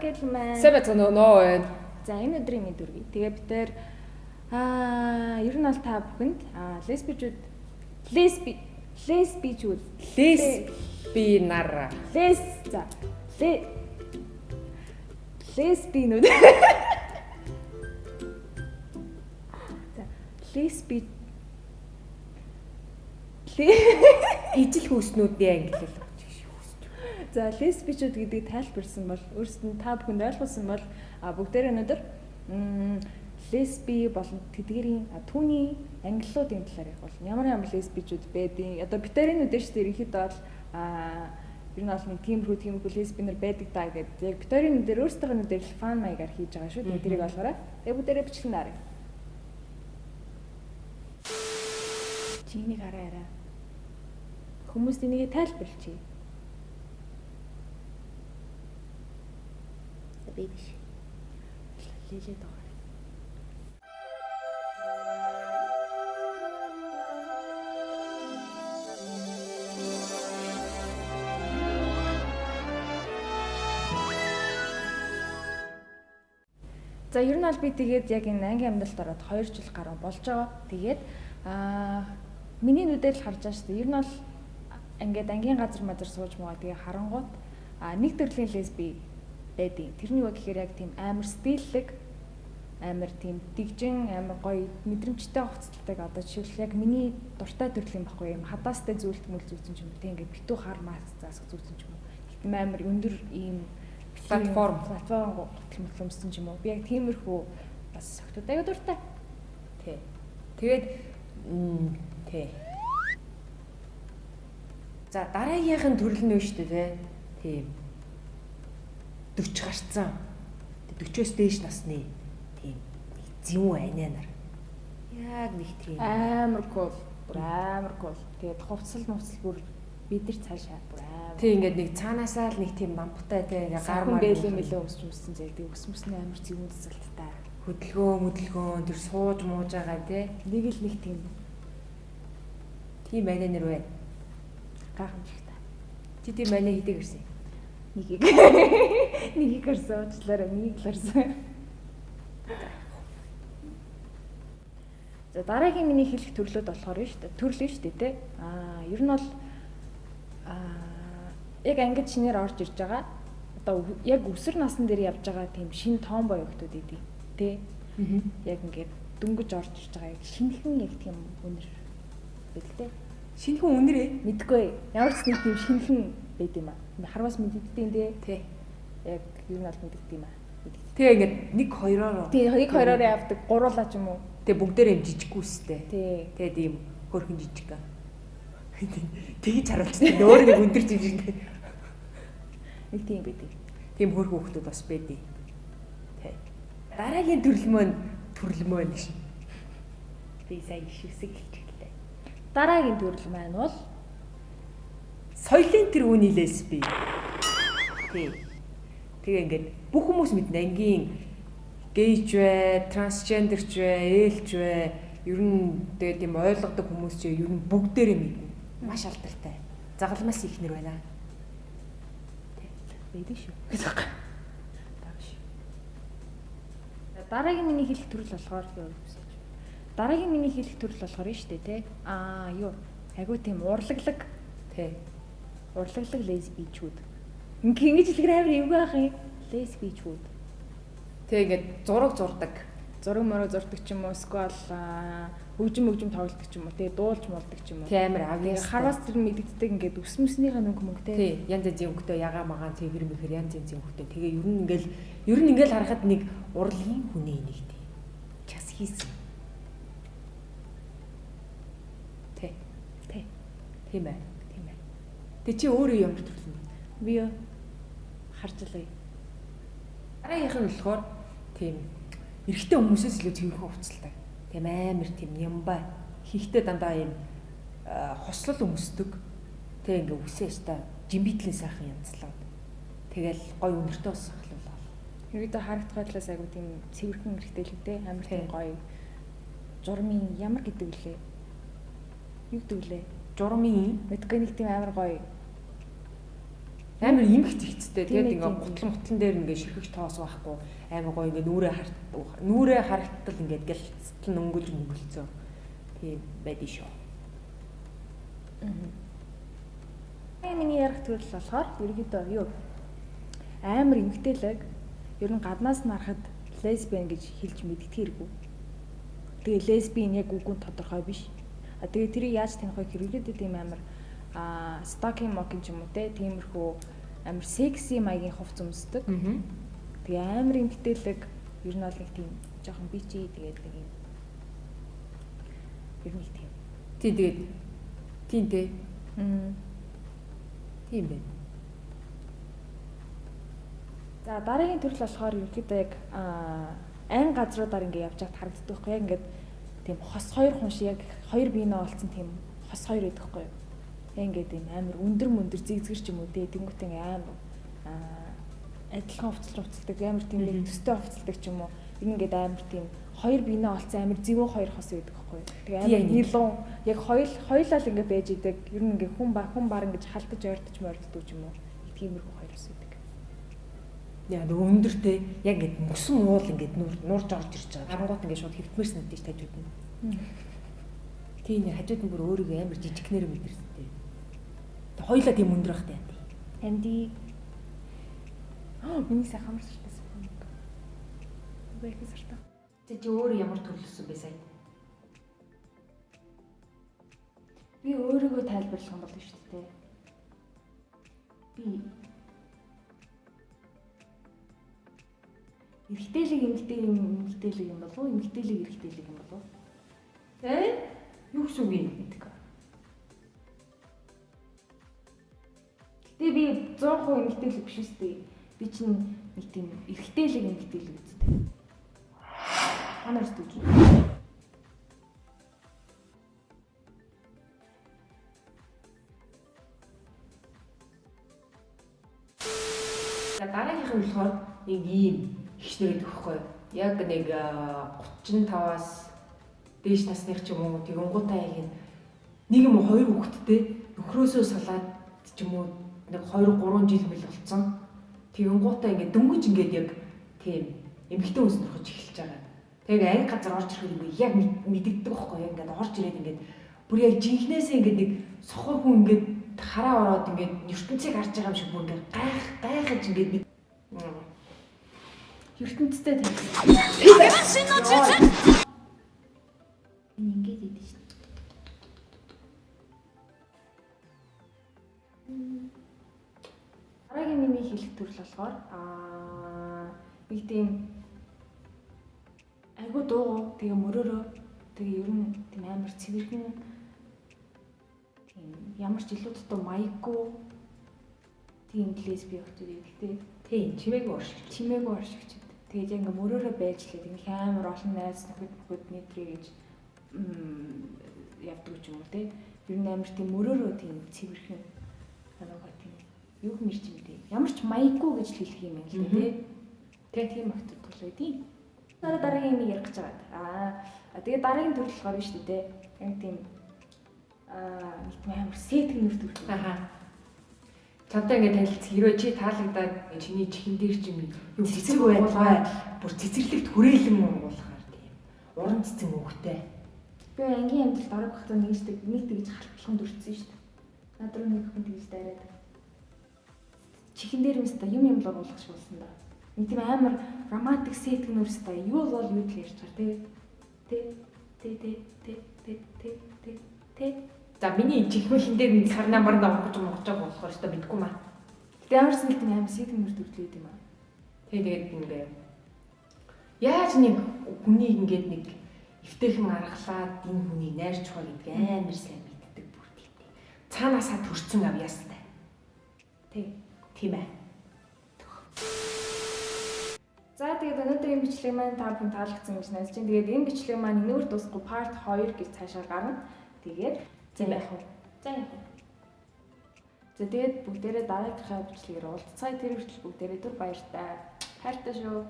гэж мэн. Сэбэт нөө. За энэ өдрийн мэд үргэлж. Тэгээ бид тээр ер нь бол та бүхэнд лесбичүүд лесбинар. Лесбинүүд. За лесби ижил хүүснүүдийн англи хэл. За лесбичүүд гэдгийг тайлбарсан бол өөрсдөнд та бүхэнд ойлгуулсан бол бүгдээр өнөөдөр лесби болон тэдгэрийн түүний ангиллуудын талаар ярих болно. Ямар лесбичүүд байдیں۔ Одоо битэринүүд дэвш ерөнхийдөө бол ер нь бол нэг тиймэрхүү лесбинэр байдаг даа гэдэг. Яг битэринүүд дээр өөрсдөө нүдээр фан маягаар хийж байгаа шүү. Тэрийг олоорой. Тэгээ бүгдээрээ бичлэн нарыг. Чиний хараарай. Хүмүүс энийг тайлбарлчих. Би биш. Лилээд байгаа. За ер нь бол би тэгээд яг энэ ангийн амьдралд ороод 2 жил гаруй болж байгаа. Тэгээд миний нүдээр л харж байгаа шүү дээ. Ер нь бол ингээд ангийн газар мазар сууж байгаа. Тэгээ харангуут нэг төрлийн лесби байдیں۔ Тэрний үг гэхээр яг тийм амар стиллэг, амар тийм дэгжин, амар гоё мэдрэмжтэй хувцастай одоо жишээл яг миний дуртай төрлийн баггүй юм. Хадаастай зүйлт мөл зүүсэн ч юм уу. Тэг ингээд битүү хар маск заасах зүүсэн ч юм уу. Тийм амар өндөр ийм платформ хөтлөмсөн ч юм уу. Би яг тиймэрхүү бас согтууд аяа дуртай. Тий. Тэгээд тий. За дараагийнх нь төрөл нь шүү дээ, тий. 40 гарцсан. 40-оос дээш насны тийм зүүн анаа нар. Яг нэг тийм амар кул. Тэгээд хувцал бүр бидэр цаашаа бүр амар. Тий ингээд нэг цаанаасаа л нэг тийм бамбтай тий гар мар бэлээ өссөн зэлдэг өсмөсний амар зүүн цэцэлттэй. Хөдөлгөөн тэр сууж мууж байгаа тий. Нэг л нэг тийм анаа нэр байна. Гайхамшигтай. Чи тийм анаа хийдэг ирсэн. Нэгийг гарсан уучлаарай, нэгийг гарсан. За дараагийн миний хэлэх төрлүүд болохоор нь шүү дээ. Төрөл нь шүү дээ, тэ. Ер нь бол яг ангид шинээр орж ирж байгаа. Одоо яг өсвөр насн дээр явж байгаа тийм шин тоомбой хүмүүс идэв, тэ. Яг ингээд дөнгөж орж ирж байгаа яг шинэхэн яг тийм үнэр байдаг, тэ. Шинэхэн үнэрээ мэдгүй. Ямар ч нэг тийм шинэхэн байд юм аа. Харвас мэддэгтэй дээ. Тий. Яг юу нь бол мэддэгтэй юм аа. Тэгээ ингээд 1-2-оор. Тий, 1-2-оор явдаг. Гуруулаа ч юм уу. Тэгээ бүгдээрээ жижиггүйстэй. Тий. Тэгээд ийм хөрхөн жижиг га. Тэгж харуулчихсан. Өөр нэг өндөр жижиг. Нэг тийм байдаг. Тийм хөрхөн хүмүүс бас байдیں۔ Тий. Дараагийн төрөл мөн шин. Би сайн ишвсэг хэлчихлээ. Дараагийн төрөл маань бол соёлын тэр үний лесби. Тий. Тэгээ ингээд бүх хүмүүс мэднэ ангийн гейж вэ, трансгендерч вэ, ээлж вэ, ер нь тэгээ тийм ойлгодог хүмүүс ч ер нь бүгдээрээ мэднэ. Маш алдартай. Загалмаас ихнэр байна. Тий. Байдаг шүү. Дараагийн миний хэлэх төрөл болохоор юу вэ? Дараагийн миний хэлэх төрөл болохоор нь шүү дээ, тий. Юу? Айгуу тийм урлаглаг. Тий. Урлаглаг лесбичүүд. Ингэж хэлэхээр амар эвгүй ах юм. Лесбичүүд. Тэгээд зураг зурдаг. Зураг мөрөө зурдаг ч юм уу, эсвэл хөгжим тоглодог ч юм уу, тэгээд дуулж молдог ч юм уу. Тий амар авьяас. Харвас тэр мэддэгдэг ингээд өсмөснийхээ мөнгө тий. Тий, янз янзын хөнгөтэй ягаа магаан цэгэр мэхэр янз янзын хөнгөтэй. Тэгээ ер нь ингээл харахад нэг урлагийн хүний нэг тий. Час хийсэн. Тий. Тийм ээ. Тэг чи өөрөө ямар төрөл нь? Би юу харжлаа. Дараагийнх нь болохоор тийм эрэгтэй хүмүүсээс илүү цэвэрхэн хувцалтай. Тийм амар тийм нямбай. Хийхдээ дандаа юм хослол өмсдөг. Тэг ингээ үсээс та жимбитлийн сайхан янзлаад. Тэгэл гой өнөртөө сахлуулаа. Ерөөдөө харагдах талаас айгу тийм цэвэрхэн эрэгтэй л үтэй. Амар тийм гоё. Журмын ямар гэдэг үлээ? Юу гэдэг үлээ? Журмын мэдгүй нэг тийм амар гоё. Амар эмхт ихцтэй. Тэгээд Тийм, ингээ гутлан дээр ингээ ширхэгч тоос байхгүй. Амар гоё ингээ нүрээ харагдтал ингээ гэлцэл өнгөлж мөнгөлцөө. Тийм байдий шүү. Миний ярих төрөл болохоор ерөөдөө юу амар эмгтээлэг ер нь гаднаас нь харахад лесбиан гэж хэлж мэддэг хэрэггүй. Тэгээ лесбиан яг үгүй тодорхой биш. Тэгээ тэрийг яаж таних вэ гэхээр ерөөдөө тийм амар стокинг мокинг юм уу те тиймэрхүү амар секси маягийн хувц өмсдөг. Тэгээ амар эмгтээлэг ер нь бол нэг тийм жоохон бичи тэгээд нэг юм ер нь тийм. Тийм тэгээд тийм дээ. Тийм бэ. За дараагийн төрөл болохоор ерөөдөө яг айн газруудаар ингээ явж байгаад харагддаг байхгүй яг ингээд тийм хос хоёр хүн шиг яг хоёр биенээ олцсон тийм хос хоёр байдаг байхгүй юу. Яг ингээд тийм амар өндөр зигзгэр ч юм уу те тэнгуут ингээ амар адилхан хувцалдаг амар тийм нэг төстэй хувцалдаг ч юм уу. Ингээд амар тийм хоёр биенээ олцсон амар зэвүүн хоёр хос байдаг байхгүй юу. Тэгээ амар нилуун яг хоёулаа л ингээ байж идэг. Ер нь ингээ хүн бар ингэж халтаж ойртож морддог ч юм уу. Тиймэрхүү хоёр хос байдаг. Яа нэг өндөртэй яг ингэ мөсөн уул ингэ нуурж орж ирж байгаа. Харангуут ингэ шууд хэвтмэрс надад ч хажууд нь. Тийм нэ хажууд нь бүр өөрийгөө амар жижигнэр мэдэрстэй. Тэг хоёлаа тийм өндөр бахтай яа. Амди. Миний сайхан хамарстай. Бэхэ сарта. Тэ чи өөр ямар төрлөсөн бэ сая? Би өөрийгөө тайлбарлах юм бол шүү дээ. Би эрэгтэйлэг эмэгтэйлэг юм болов уу? Эмэгтэйлэг эрэгтэйлэг юм болов уу? Тэ? Юу гэсэн үг юм гэдэг. Гэтэ би 100% эмэгтэйлэг биш үстэй. Би чинь нэг тийм эрэгтэйлэг эмэгтэйлэг үстэй. Танаас дүүж. Дараагийнх нь болохоор нэг ийм ихнэр өгөхгүй. Яг нэг 35-аас дээш насных ч юм уу тэгэнгуутаа яг нэг юм хоёр хүүхэдтэй нөхрөөсөө салаад ч юм уу нэг 2-3 жил мэл болцсон. Тэгэнгуутаа ингээд дөнгөж ингээд яг тийм эмэгтэй хүнс нөхөж эхэлж байгаа. Тэгээ анги газар орж ирэх юм яг мэддэгдэг байхгүй яг ингээд орж ирээд ингээд бүр яг жинхнээсээ ингээд нэг сохор хүн ингээд хараа ороод ингээд ертөнцийг харж байгаа юм шиг бүр ингээд гайхаж ингээд ертөнцтэй таньж. Ингээд идэв шүү. Дараагийн миний хэлэх төрөл болохоор нэг тийм айгуу дуу тэгээ мөрөөрөө тэгээ ер нь тийм амар цэвэрхэн тийм ямар ч илүү дутуу маяггүй тийм лесби өгчтэй гэхдээ тийм чимээгүй оршигч. Тэгээд ингээ мөрөөрөө байж лээ тийм амар олон найз нөхөд нэтрээ гэж явдаг ч юм уу те. Ер нь амар тийм мөрөөрөө тийм цэвэрхэн анаагаа тийм юу мэрч юм те. Ямар ч маяггүй гэж хэлэх юм юм л те. Тэгээ тийм өгдөг төлөөдий. Дараагийн юм ярих гэж байгаа. Тэгээ дараагийн төрөл болохоор биш үү те. Яг тийм нэг тийм амар сэтгнэр төрөл. Чамтай ингээд танилцах хэрвээ чи таалагдаад чиний чихэн дээр ч юм юу цэцэг байлгаа бүр цэцэрлэгт хүрээлэн уугуулахаар тийм уран цэцэн өгтэй. Би ангийн амьдралд орох хөтөө нэг тэгж халтлахын дүрцсэн шүү дээ. Над руу нэг хүн тэгж дайраад. Чихэн дээр юмста юм л уугуулах шиг болсон да. Нэг тийм амар романтик сэтгнэрстэй юу бол юу л ярьж байгаа тий. За миний чихмэхэн дээр нэг сар намар давхаж болохоор ч мэдгүй маа. Гэтэ ямарс нэг тийм амар сэтгнэр төрлөөд юм аа. Тэгээд ингээ яаж нэг хүнийг ингээд нэг эвтэйхэн аргалаад энэ хүнийг найрч байгаа гэдгийг амар сайн мэддэг бүр тийм. Цаанаасаа төрцөн авьяастай. Тийм ээ. За тэгээд өнөөдрийн бичлэг маань та бүхэн таалагдсан гэж найдаж байна. Тэгээд энэ бичлэг маань энэгээр дуусахгүй part 2 гэж цаашаа гарна. Тэгээд за яг. За тэгээд бүгдээрээ дараагийнхаа бичлэгээр уулзцай тэр хүртэл бүгдээрээ түр баяртай. Хайртай шүү.